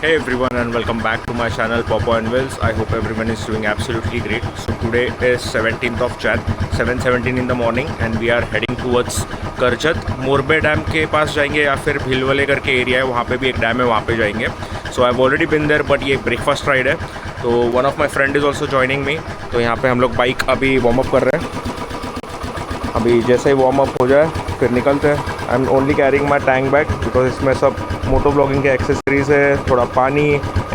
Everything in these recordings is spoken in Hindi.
Hey everyone and welcome back to my channel Popo and Wills. I hope everyone is doing absolutely great. So today is 17th of Jan, 7:17 in the morning and we are heading towards Karjat. Morbe dam के पास जाएंगे या फिर भिलवले करके एरिया है, वहाँ पे भी एक डैम है, वहाँ पे जाएंगे. So I have already been there but ये ब्रेकफास्ट राइड है. तो one of my friend is also joining me. तो यहाँ पे हम लोग बाइक अभी वार्म अप कर रहे हैं. अभी जैसे ही वार्म अप हो जाए फिर निकलते हैं. I am only carrying my tank bag because इसमें सब मोटो ब्लॉगिंग के एक्सेसरीज है, थोड़ा पानी,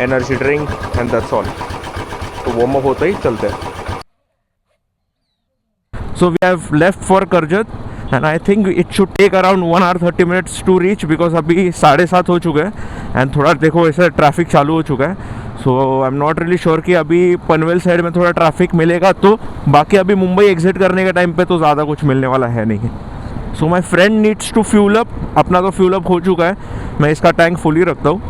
energy drink and that's all. तो वार्म अप होते ही चलते हैं. So we have left for Karjat and I think it should take around 1 hour 30 minutes to reach because अभी 7:30 हो चुके हैं एंड थोड़ा देखो ऐसे ट्रैफिक चालू हो चुका है. So I am not really sure कि अभी पनवेल साइड में थोड़ा ट्रैफिक मिलेगा. तो बाकी अभी मुंबई एग्जिट करने के टाइम पे तो ज़्यादा कुछ मिलने वाला है नहीं. So my friend needs to fuel up. अपना तो फ्यूल अप हो चुका है, मैं इसका टैंक फुली रखता हूँ.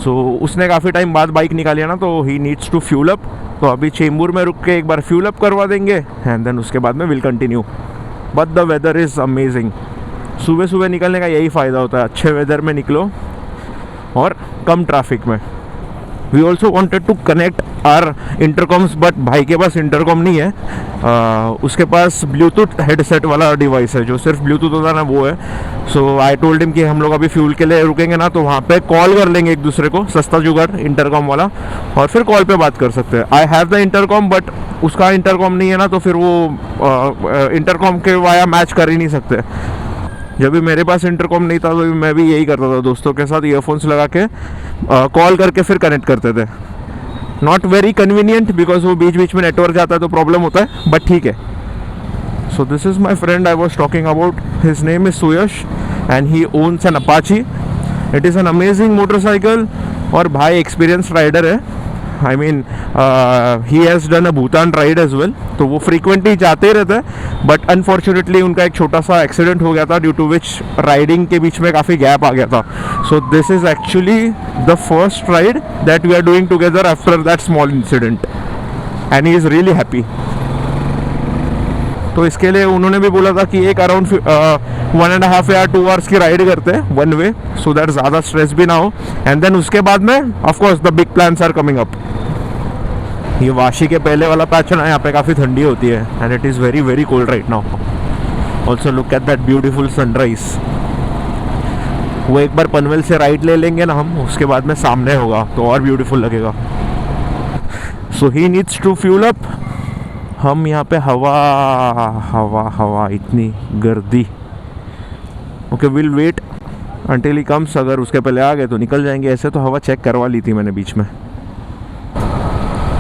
सो उसने काफ़ी टाइम बाद बाइक निकाली है ना, तो he needs to fuel up. तो अभी चेंबूर में रुक के एक बार फ्यूल अप करवा देंगे एंड देन उसके बाद में will continue. But the weather is amazing. सुबह सुबह निकलने का यही फ़ायदा होता है, अच्छे वेदर में निकलो और कम ट्रैफिक में. We also wanted to connect our intercoms but भाई के पास इंटरकॉम नहीं है. उसके पास ब्लूटूथ हेडसेट वाला डिवाइस है, जो सिर्फ ब्लूटूथ होता है ना वो है. सो आई टोल्ड हिम कि हम लोग अभी फ्यूल के लिए रुकेंगे ना, तो वहाँ पे कॉल कर लेंगे एक दूसरे को, सस्ता जुगाड़ इंटरकॉम वाला, और फिर कॉल पे बात कर सकते हैं. I have the intercom but उसका इंटरकॉम नहीं है ना, तो फिर वो इंटरकॉम के वाया मैच कर ही नहीं सकते. जब भी मेरे पास इंटरकॉम नहीं था तो मैं भी यही करता था, दोस्तों के साथ ईयरफोन्स लगा के कॉल करके फिर कनेक्ट करते थे. नॉट वेरी कन्वीनियंट बिकॉज वो बीच बीच में नेटवर्क जाता है तो प्रॉब्लम होता है, बट ठीक है. So this is my friend I was talking about. His name is Suyash and he owns an Apache. It is an amazing motorcycle और भाई एक्सपीरियंस राइडर है. I mean he has done a Bhutan ride as well. तो वो फ्रीक्वेंटली जाते रहते हैं बट अनफॉर्चुनेटली उनका एक छोटा सा एक्सीडेंट हो गया था, ड्यू टू विच राइडिंग के बीच में काफ़ी गैप आ गया था. So this is actually the first ride that we are doing together after that small incident and he is really happy. तो इसके लिए उन्होंने भी बोला था कि एक अराउंड 1.5 या 2 hours की राइड करते हैं वन वे, सो दैट ज़्यादा स्ट्रेस भी ना हो. एंड देन उसके बाद में of course the big plans are coming up. ये वाशी के पहले वाला पैच है ना, यहाँ पे काफ़ी ठंडी होती है and it is very very cold right now. Also look at that beautiful sunrise. वो एक बार पनवेल से राइड ले लेंगे ना हम, उसके बाद में सामने होगा तो और ब्यूटीफुल लगेगा. So he needs to fuel up. हम यहाँ पे हवा हवा हवा, इतनी गर्दी. Okay will wait until he comes. अगर उसके पहले आ गए तो निकल जाएंगे. ऐसे तो हवा चेक करवा ली थी मैंने बीच में.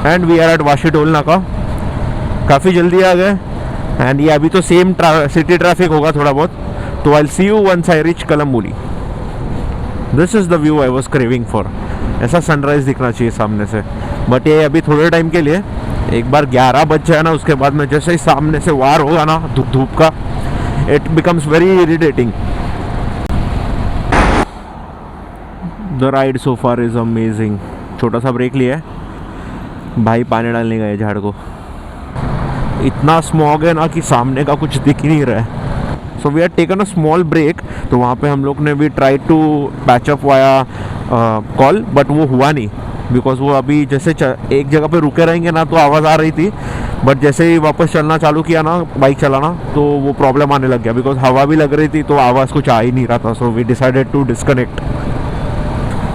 And we are at Vashi toll नाका. काफ़ी जल्दी आ गए एंड ये अभी तो सेम सिटी ट्रैफिक होगा थोड़ा बहुत. तो I will see you once I reach Kalamboli. This is the view I was craving for. ऐसा सनराइज़ दिखना चाहिए सामने से. बट ये अभी थोड़े टाइम के लिए, एक बार 11 बज जाए ना, उसके बाद में जैसे ही सामने से वार होगा ना धूप धूप का, it becomes very irritating. The ride so far is amazing. छोटा सा ब्रेक लिया है भाई, पानी डालने गए झाड़ को. इतना स्मॉग है ना कि सामने का कुछ दिख ही नहीं रहा है. So we are taken a small break. तो वहाँ पे हम लोग ने भी try to patch up via call, but वो हुआ नहीं बिकॉज वो अभी जैसे एक जगह पे रुके रहेंगे ना तो आवाज़ आ रही थी, बट जैसे ही वापस चलना चालू किया ना, बाइक चलाना, तो वो प्रॉब्लम आने लग गया बिकॉज हवा भी लग रही थी तो आवाज़ कुछ आ ही नहीं रहा था. So we decided to disconnect.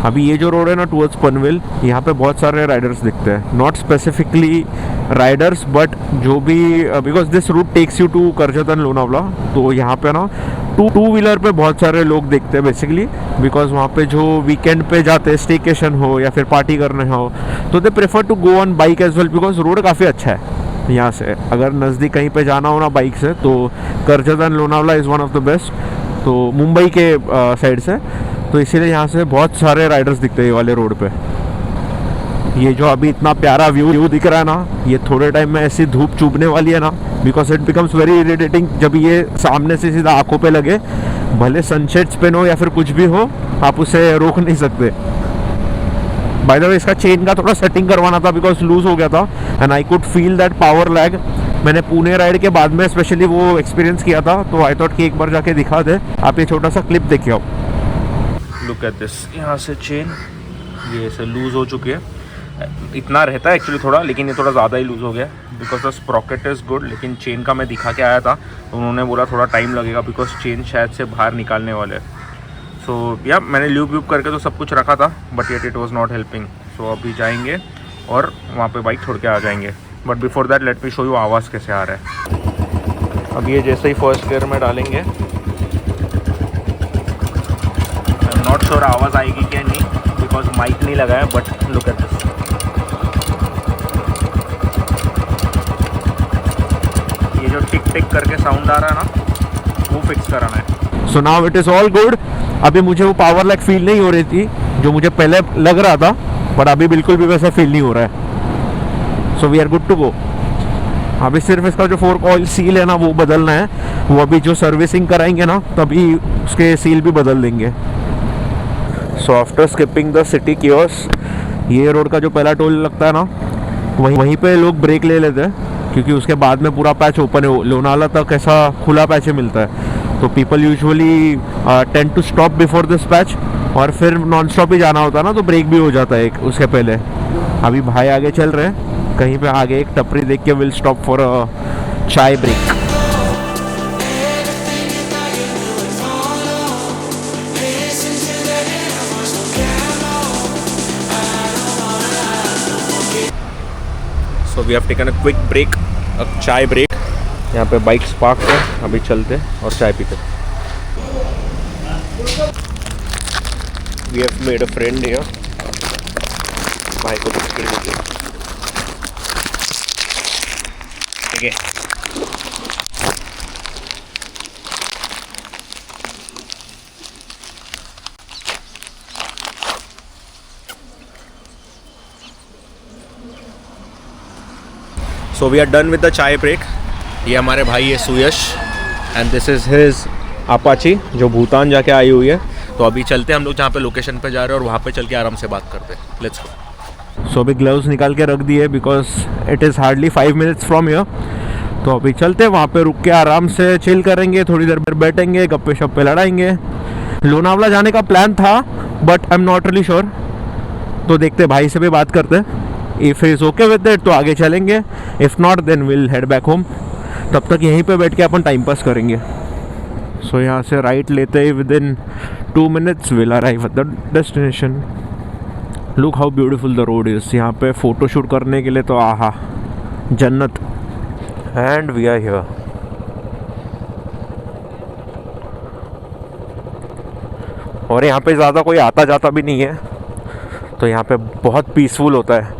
अभी ये जो रोड है ना टुवर्ड्स पनवेल, यहाँ पे बहुत सारे राइडर्स दिखते हैं. नॉट स्पेसिफिकली राइडर्स बट जो भी, because this route takes you to Karjat and Lonavala. तो यहाँ पे ना टू व्हीलर पे बहुत सारे लोग देखते हैं बेसिकली, बिकॉज वहाँ पे जो वीकेंड पे जाते हैं, स्टेकेशन हो या फिर पार्टी करने हो, तो they prefer to go on bike as well because road काफ़ी अच्छा है यहाँ से. अगर नज़दीक कहीं पे जाना हो ना बाइक से, तो Karjat and Lonavala is one of the best. तो मुंबई के साइड से, तो इसीलिए यहाँ से बहुत सारे राइडर्स दिखते हैं ये वाले रोड पे. ये जो अभी इतना प्यारा व्यू दिख रहा है ना, ये थोड़े टाइम में ऐसी धूप चुभने वाली है ना, because it becomes very irritating जब ये सामने से सीधा आंखों पे लगे. भले सनसेट्स पेन हो या फिर कुछ भी हो, आप उसे रोक नहीं सकते. बाय द वे इसका चेन का थोड़ा सेटिंग करवाना था बिकॉज लूज हो गया था and I could feel that power lag. मैंने पुणे राइड के बाद में स्पेशली वो एक्सपीरियंस किया था, तो आई थॉट कि एक बार जाके दिखा दे. आप ये छोटा सा क्लिप देखिए. Look at this. यहाँ से चेन ये ऐसे लूज़ हो चुकी है। इतना रहता है एक्चुअली थोड़ा, लेकिन ये थोड़ा ज़्यादा ही लूज़ हो गया because the Sprocket is good. लेकिन चेन का मैं दिखा के आया था तो उन्होंने बोला थोड़ा टाइम लगेगा बिकॉज चेन शायद से बाहर निकालने वाले हैं। सो या मैंने ल्यूब व्यूब करके तो सब कुछ रखा था, but yet it was not helping. So अभी जाएंगे और वहाँ पे बाइक छोड़ के आ जाएंगे। But before that let me show you आवाज़ कैसे आ रहा है। अब ये जैसे ही फर्स्ट गियर में डालेंगे, आई एम नॉट श्योर आवाज़ आएगी क्या नहीं बिकॉज माइक नहीं लगा है, बट लुक एट दिस। ये जो टिक टिक करके साउंड आ रहा है ना, वो फिक्स कराना है। So now it is all good. अभी मुझे वो पावर लाइक फील नहीं हो रही थी जो मुझे पहले लग रहा था, बट अभी बिल्कुल भी वैसा फील नहीं हो रहा है। So we are good to go. अभी सिर्फ इसका जो फोर्क ऑयल सील है ना वो बदलना है। वो अभी जो सर्विसिंग कराएंगे ना तभी उसके सील भी बदल देंगे। So after skipping the city chaos, ये रोड का जो पहला टोल लगता है ना, वहीं पे लोग ब्रेक ले लेते हैं क्योंकि उसके बाद में पूरा पैच ओपन है। लोनावाला तक ऐसा खुला पैच मिलता है, तो people usually tend to stop before this patch, और फिर नॉन स्टॉप ही जाना होता है ना तो ब्रेक भी हो जाता है एक उसके पहले। अभी भाई आगे चल रहे हैं, कहीं पे आगे एक टपरी देख के will stop for a chai break. So we have taken a quick break, a chai break. यहाँ पे बाइक्स पार्क है, अभी चलते और चाय पीते। We have made a friend here. भाई को बिस्किट दीजिए। ठीक है, so we are done with the chai break. ये हमारे भाई है Suyash and this is his Apache जो भूटान जाके आई हुई है। तो अभी चलते हैं हम लोग जहाँ पे लोकेशन पे जा रहे हैं और वहाँ पे चल के आराम से बात करते हैं। Let's go. सो अभी ग्लव्स निकाल के रख दिए because it is hardly 5 minutes from here. तो अभी चलते हैं, वहाँ पे रुक के आराम से चिल करेंगे, थोड़ी देर बैठेंगे, गप्पे शप्पे लड़ाएंगे। लोनावला जाने का प्लान था but I am not really sure, तो देखते भाई से भी बात करते। If is okay with it तो आगे चलेंगे, if not then will head back home. तब तक यहीं पे बैठ के अपन टाइम पास करेंगे। सो यहाँ से राइट लेते ही within 2 minutes will arrive at the destination. Look how beautiful the road is. यहाँ पे फ़ोटो शूट करने के लिए तो आहा जन्नत। And we are here. और यहाँ पे ज़्यादा कोई आता जाता भी नहीं है, तो यहाँ पे बहुत पीसफुल होता है।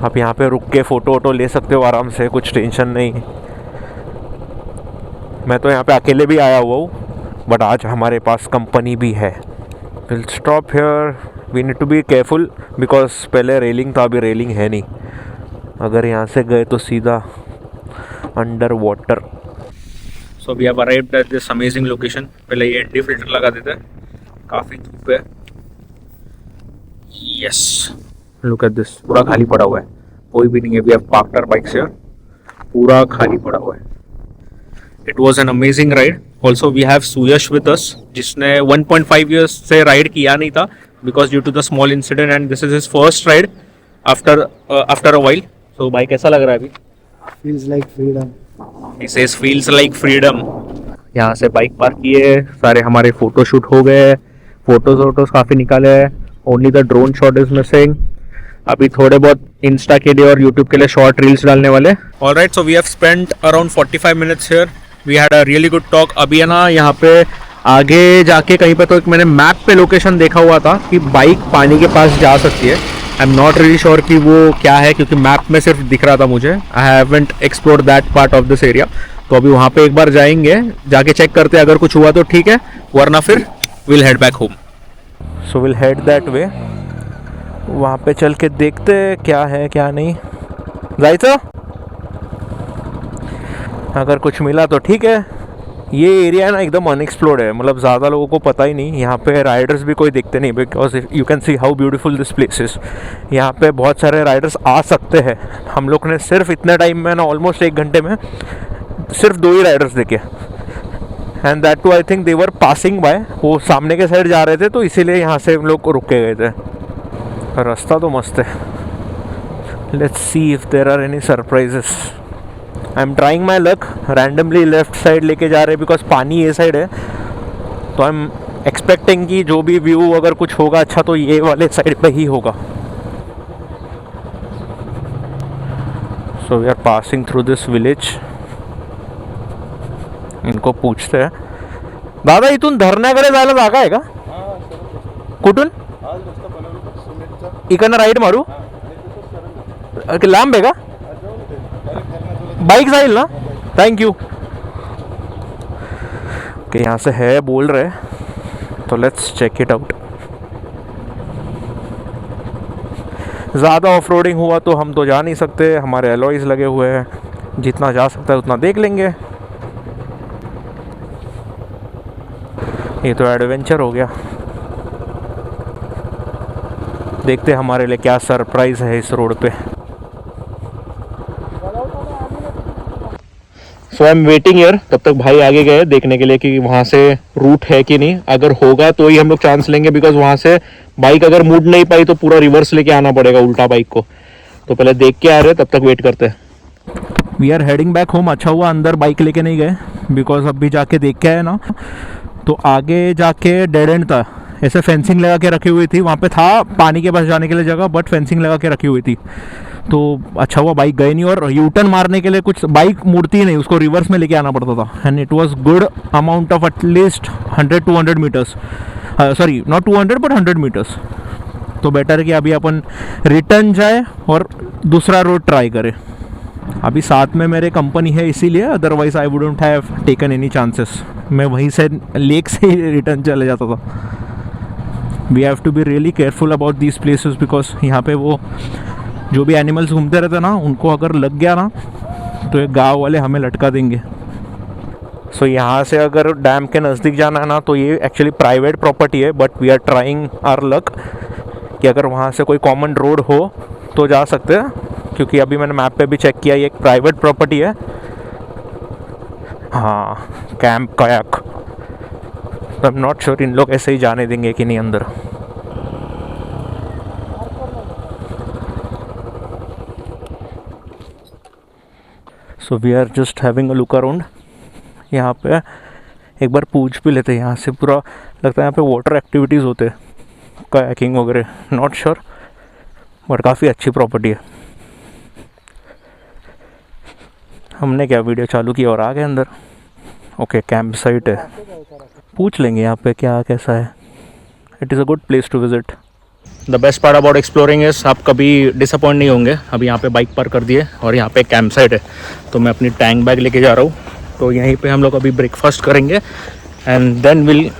आप यहाँ पे रुक के फ़ोटो वोटो ले सकते हो आराम से, कुछ टेंशन नहीं। मैं तो यहाँ पे अकेले भी आया हुआ हूँ, बट आज हमारे पास कंपनी भी है। Will stop here, we need to be careful because पहले रेलिंग था, अभी रेलिंग है नहीं। अगर यहाँ से गए तो सीधा under water. So we have arrived at this amazing location. पहले ये एंटी फिल्टर लगा देते हैं, काफ़ी धूप है। यस, लुक एट दिस, पूरा खाली पड़ा हुआ है, कोई भी नहीं है। We have parked our bikes here, पूरा खाली पड़ा हुआ है। It was an amazing ride. Also we have Suyash with us, जिसने 1.5 years से राइड किया नहीं था because due to the small incident, and this is his first ride after a while. So भाई कैसा लग रहा है अभी? Feels like freedom. He says feels like freedom। यहाँ से बाइक पार्क किए, सारे हमारे फोटो शूट हो गए, फोटोज काफ़ी निकाले हैं। Only the drone shot is missing. अभी थोड़े बहुत इंस्टा के लिए और यूट्यूब के लिए शॉर्ट रील्स डालने वाले। Alright, so we have spent around 45 minutes here. We had a really good talk. अभी है ना यहाँ पे आगे जाके कहीं पे तो एक मैंने मैप पे लोकेशन देखा हुआ था कि बाइक पानी के पास जा सकती है। आई एम नॉट रियली श्योर कि वो क्या है क्योंकि मैप में सिर्फ दिख रहा था मुझे। I haven't explored that part of this area. तो अभी वहाँ पे एक बार जाएंगे, जाके चेक करते हैं, अगर कुछ हुआ तो ठीक है, वरना फिर will head back home. So will head that way. वहाँ पे चल के देखते क्या है क्या नहीं। जायचं, अगर कुछ मिला तो ठीक है। ये एरिया है ना एकदम अनएक्सप्लोर्ड है, मतलब ज़्यादा लोगों को पता ही नहीं। यहाँ पे राइडर्स भी कोई दिखते नहीं because you can see how beautiful this place is. यहाँ पे बहुत सारे राइडर्स आ सकते हैं। हम लोग ने सिर्फ इतने टाइम में ना ऑलमोस्ट 1 घंटे में सिर्फ 2 ही राइडर्स देखे। And that too I think they were passing by, वो सामने के साइड जा रहे थे तो इसीलिए यहाँ से हम लोग रुके गए थे। रास्ता तो मस्त है। Let's see if there are any surprises. I am trying my luck, randomly left side लेके जा रहे बिकॉज पानी ये साइड है, तो आई एम एक्सपेक्टिंग कि जो भी व्यू अगर कुछ होगा अच्छा तो ये वाले साइड पे ही होगा। So we are passing through this village. इनको पूछते हैं, दादा इथून धरण्याकडे जायला जागा आहे का? कुठून? इकडनं राईट मारू? लांब आहे का? बाइक जाईल ना? Thank you. ओके, यहाँ से है बोल रहे, तो लेट्स चेक इट आउट। ज़्यादा ऑफ रोडिंग हुआ तो हम तो जा नहीं सकते, हमारे एलॉयज़ लगे हुए हैं, जितना जा सकता है उतना देख लेंगे। ये तो एडवेंचर हो गया। देखते हैं हमारे लिए क्या सरप्राइज है इस रोड पे। सो आई एम वेटिंग हियर। तब तक भाई आगे गए देखने के लिए कि वहाँ से रूट है कि नहीं, अगर होगा तो ही हम लोग चांस लेंगे, बिकॉज वहाँ से बाइक अगर मूव नहीं पाई तो पूरा रिवर्स लेके आना पड़ेगा उल्टा बाइक को। तो पहले देख के आ रहे, तब तक वेट करते हैं। We are heading back home. अच्छा हुआ अंदर बाइक लेके नहीं गए, बिकॉज अभी जाके देख के आए ना तो आगे जाके डेड एंड था। ऐसे फेंसिंग लगा के रखी हुई थी, वहाँ पे था पानी के पास जाने के लिए जगह, बट फेंसिंग लगा के रखी हुई थी। तो अच्छा हुआ बाइक गई नहीं, और यू टर्न मारने के लिए कुछ बाइक मुड़ती ही नहीं, उसको रिवर्स में लेके आना पड़ता था। And it was good amount of at least 100-200 meters, sorry not 200 but 100 meters. तो बेटर है कि अभी अपन रिटर्न जाए और दूसरा रोड ट्राई करें। अभी साथ में मेरे कंपनी है इसीलिए, otherwise I wouldn't have taken any chances. मैं वहीं से लेक से ही रिटर्न चले जाता था। We have to be really careful about these places, because यहाँ पे वो जो भी एनिमल्स घूमते रहते हैं ना, उनको अगर लग गया ना तो ये गांव वाले हमें लटका देंगे। सो यहाँ से अगर डैम के नज़दीक जाना है ना तो ये एक्चुअली प्राइवेट प्रॉपर्टी है, but we are trying our luck कि अगर वहाँ से कोई कॉमन रोड हो तो जा सकते हैं, क्योंकि अभी मैंने मैप पे भी चेक किया ये एक प्राइवेट प्रॉपर्टी है। हाँ, कैंप कायाक। तो आई एम नॉट श्योर इन लोग ऐसे ही जाने देंगे कि नहीं अंदर। So we are just having a look around. यहाँ पे एक बार पूछ भी लेते हैं, यहाँ से पूरा लगता है यहाँ पे वाटर एक्टिविटीज़ होते हैं, कायाकिंग वगैरह, नॉट श्योर, बट काफ़ी अच्छी प्रॉपर्टी है। हमने क्या वीडियो चालू की और आ गए अंदर। ओके, कैंप साइट है, पूछ लेंगे यहाँ पे क्या कैसा है। It is a good place to visit. The best part about exploring is आप कभी डिसअपॉइंट नहीं होंगे। अभी यहाँ पे बाइक पार्क कर दिए और यहाँ पे कैंप साइट है, तो मैं अपनी टैंक बैग लेके जा रहा हूँ। तो यहीं पे हम लोग अभी ब्रेकफास्ट करेंगे and then will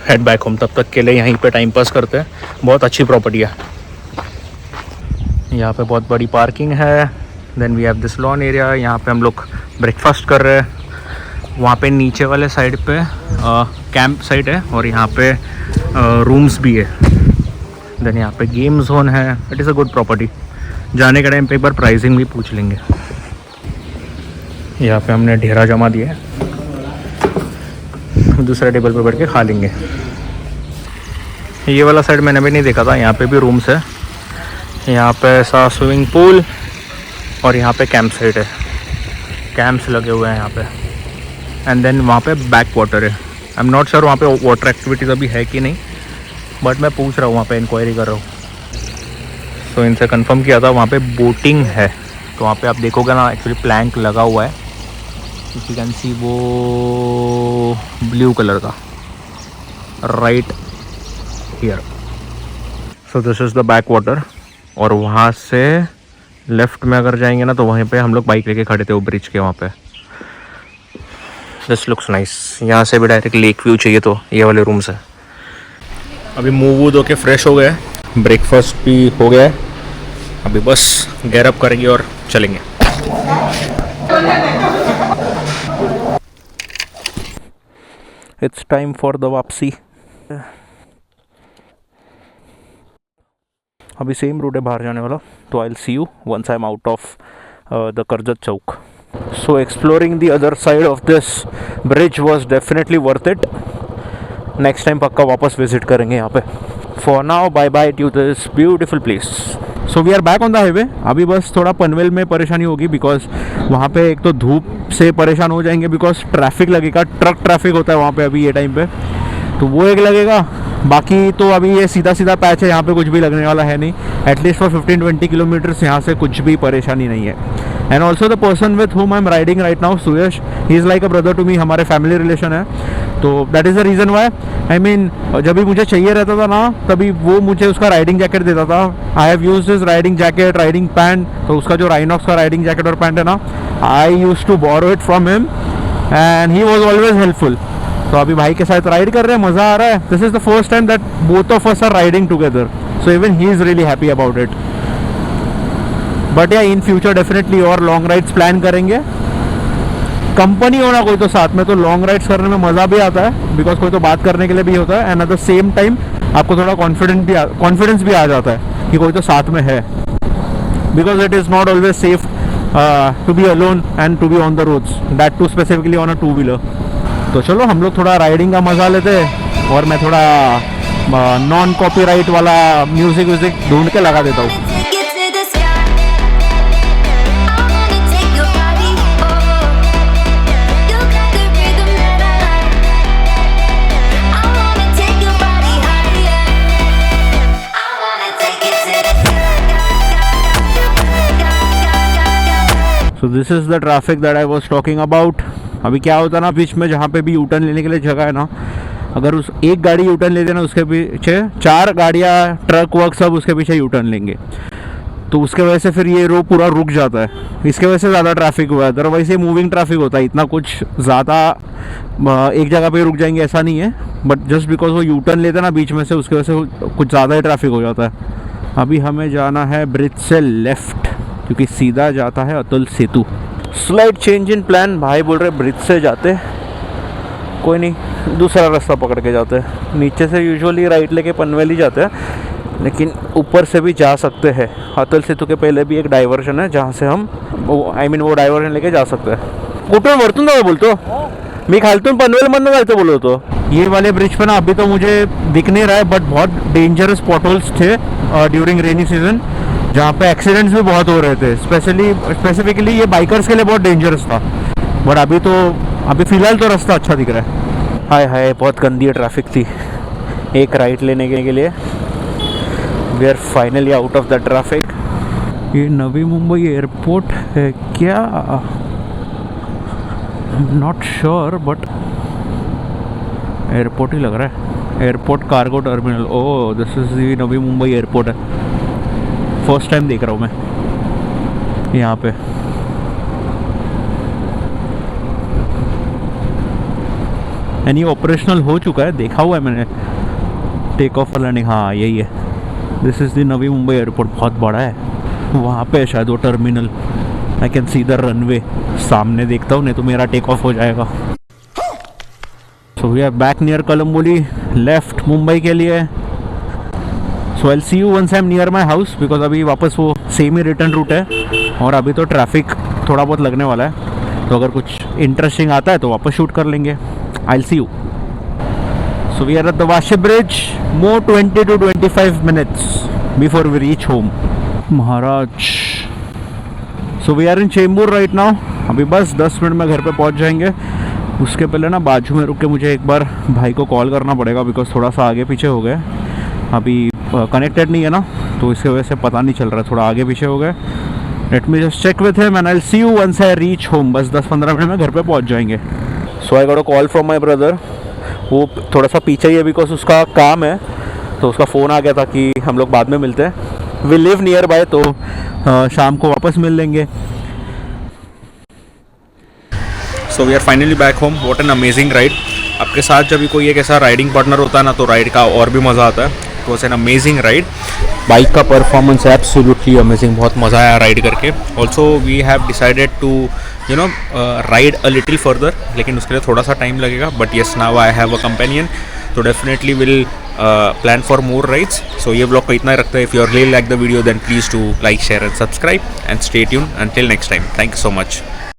head back home. तब तक के लिए यहीं पे टाइम पास करते हैं। बहुत अच्छी प्रॉपर्टी है, यहाँ पे बहुत बड़ी पार्किंग है। Then we have this lawn area, यहाँ पे हम लोग ब्रेकफास्ट कर रहे हैं। वहाँ पे नीचे वाले साइड पे कैंप साइट है और यहाँ पे रूम्स भी है। देन यहाँ पे गेम जोन है। It is a good property. जाने के टाइम पे एक बार प्राइसिंग भी पूछ लेंगे। यहाँ पे हमने ढेरा जमा दिया है, दूसरे टेबल पे बैठ के खा लेंगे। ये वाला साइड मैंने भी नहीं देखा था, यहाँ पे भी रूम्स है। यहाँ पे ऐसा स्विमिंग पूल और यहाँ पे कैंप साइट है, कैंप्स लगे हुए हैं यहाँ पे। एंड देन वहाँ पे बैक वाटर है। आई एम नॉट श्योर वहाँ पे वाटर एक्टिविटीज़ अभी है कि नहीं, बट मैं पूछ रहा हूँ, वहाँ पे इंक्वायरी कर रहा हूँ। तो इनसे कंफर्म किया था वहाँ पे बोटिंग है। तो वहाँ पे आप देखोगे ना, एक्चुअली प्लैंक लगा हुआ है, यू कैन सी वो ब्लू कलर का right here. So this is the back water. और वहाँ से लेफ़्ट में अगर जाएंगे ना तो वहीं पे हम लोग बाइक लेके खड़े थे वो ब्रिज के वहाँ पे। This looks nice. यहाँ से भी डायरेक्ट लेक व्यू चाहिए तो ये वाले रूम्स है। अभी मुँह वूह धो के फ्रेश हो गए, ब्रेकफास्ट भी हो गया है। अभी बस गेट अप करेंगे और चलेंगे। इट्स टाइम फॉर द वापसी। अभी सेम रूट है बाहर जाने वाला, तो I will see you once I am out of the Karjat चौक। So exploring the other side of this bridge was definitely worth it. Next time पक्का वापस विजिट करेंगे यहाँ पे. For now bye bye to this beautiful place. So we are back on the highway. अभी बस थोड़ा पनवेल में परेशानी होगी बिकॉज वहाँ पे एक तो धूप से परेशान हो जाएंगे बिकॉज ट्रैफिक लगेगा. ट्रक ट्रैफिक होता है वहाँ पे अभी ये टाइम पे, तो वो एक लगेगा. बाकी तो अभी ये सीधा सीधा पैच है, यहाँ पे कुछ भी लगने वाला है नहीं. एटलीस्ट फॉर 15-20 किलोमीटर्स यहाँ से कुछ भी परेशानी नहीं है. And also the person with whom I am riding right now, Suyash, he is like a brother to me. हमारे फैमिली रिलेशन है, तो that is the reason why. I mean जब भी मुझे चाहिए रहता था ना, तभी वो मुझे उसका राइडिंग जैकेट देता था. I have used his riding jacket, riding pant. तो उसका जो राइनॉक्स का राइडिंग जैकेट और पैंट है ना, I use to borrow it from him and he was always helpful. तो अभी भाई के साथ राइड कर रहे हैं, मज़ा आ रहा है. This is the first time that both of us are riding together, so even he is really happy about it. But yeah in future definitely और लॉन्ग राइड्स प्लान करेंगे. कंपनी होना कोई तो साथ में, तो लॉन्ग राइड्स करने में मज़ा भी आता है बिकॉज कोई तो बात करने के लिए भी होता है. And at the same time आपको थोड़ा कॉन्फिडेंस भी आ जाता है कि कोई तो साथ में है, because it is not always safe to be alone and to be on the roads, that too specifically on a 2-wheeler. तो चलो हम लोग थोड़ा राइडिंग का मज़ा लेते हैं और मैं थोड़ा नॉन कॉपीराइट वाला म्यूज़िक ढूंढ के लगा देता हूँ. सो this is the traffic that I was talking about. अभी क्या होता है ना, बीच में जहाँ पे भी यूटर्न लेने के लिए जगह है ना, अगर उस एक गाड़ी यूटर्न लेते ना, उसके पीछे 4 गाड़ियाँ, ट्रक वर्क सब उसके पीछे यूटर्न लेंगे. तो उसके वजह से फिर ये रो पूरा रुक जाता है. इसके वजह से ज़्यादा ट्रैफिक हुआ है. अदरवाइज ये मूविंग ट्रैफिक होता है, इतना कुछ ज़्यादा एक जगह पे रुक जाएंगे ऐसा नहीं है. बट जस्ट बिकॉज वो यूटर्न लेते ना बीच में से, उसके वजह से कुछ ज़्यादा ही ट्रैफिक हो जाता है. अभी हमें जाना है ब्रिज से लेफ़्ट, क्योंकि सीधा जाता है Atal Setu. Slight change in plan. भाई बोल रहे ब्रिज से जाते, कोई नहीं दूसरा रास्ता पकड़ के जाते हैं. नीचे से यूजुअली राइट लेके पनवेल ही जाते हैं, लेकिन ऊपर से भी जा सकते हैं. अतुल सेतु के पहले भी एक डाइवर्जन है जहाँ से हम वो डाइवर्जन लेके जा सकते हैं. कुठून वरतून जाऊ बोलतो मी, खालतून पनवेलमधनं जायचं बोलत होतो. ये वाले ब्रिज पे ना अभी तो मुझे दिख नहीं रहा है, बट बहुत डेंजरस पॉटहोल्स थे ड्यूरिंग रेनी सीजन, जहाँ पे एक्सीडेंट्स भी बहुत हो रहे थे. स्पेसिफिकली ये बाइकर्स के लिए बहुत डेंजरस था. बट अभी फ़िलहाल तो रास्ता अच्छा दिख रहा है. हाय हाय बहुत गंदी ट्रैफिक थी. एक राइट लेने के लिए we are finally out of the traffic. ये नवी मुंबई एयरपोर्ट है क्या? नॉट श्योर बट एयरपोर्ट ही लग रहा है. Airport cargo terminal. Oh this is the Navi Mumbai airport है. फर्स्ट टाइम देख रहा हूँ मैं यहाँ पे. यानी ऑपरेशनल हो चुका है, देखा हुआ है मैंने. टेक ऑफ लैंडिंग, हाँ यही है. This is the Navi Mumbai airport. बहुत बड़ा है. वहाँ पे शायद वो terminal. I can see the runway. सामने देखता हूँ, नहीं तो मेरा टेक ऑफ हो जाएगा. So we are back near Kalamboli, left Mumbai के लिए. So I see you once I am near my house, because अभी वापस वो सेम ही रिटर्न रूट है और अभी तो ट्रैफिक थोड़ा बहुत लगने वाला है. तो अगर कुछ इंटरेस्टिंग आता है तो वापस शूट कर लेंगे. I see you. So we are at the Vashi bridge. More 20 to 25 minutes before we reach home. महाराज. So we are in Chembur right now. अभी बस 10 मिनट में घर पे पहुंच जाएंगे. उसके पहले ना बाजू में रुक के मुझे एक बार भाई को कॉल करना पड़ेगा, बिकॉज थोड़ा सा आगे पीछे हो गए. अभी कनेक्टेड नहीं है ना, तो इसकी वजह से पता नहीं चल रहा है, थोड़ा आगे पीछे हो गए. Let me just check with him and I will see you once I reach home. बस 10-15 मिनट में घर पे पहुंच जाएंगे. So I got a call from my brother. वो थोड़ा सा पीछे ही है बिकॉज उसका काम है, तो उसका फ़ोन आ गया था कि हम लोग बाद में मिलते हैं. वी लिव नियर बाय, तो शाम को वापस मिल लेंगे. So we are finally back home. What an amazing ride. आपके साथ जब भी कोई एक ऐसा राइडिंग पार्टनर होता है ना, तो राइड का और भी मज़ा आता है. It was an amazing ride. Bike का परफॉर्मेंस एब्सोल्युटली अमेजिंग. बहुत मज़ा आया राइड करके. Also we have decided to ride a little further, लेकिन उसके लिए थोड़ा सा टाइम लगेगा. But yes, now I have a companion, तो definitely will plan for more rides. सो ये ब्लॉग को इतना ही रखता है. If you are really like the video, then please to like, share and subscribe and stay tune. Until next time, thank you so much.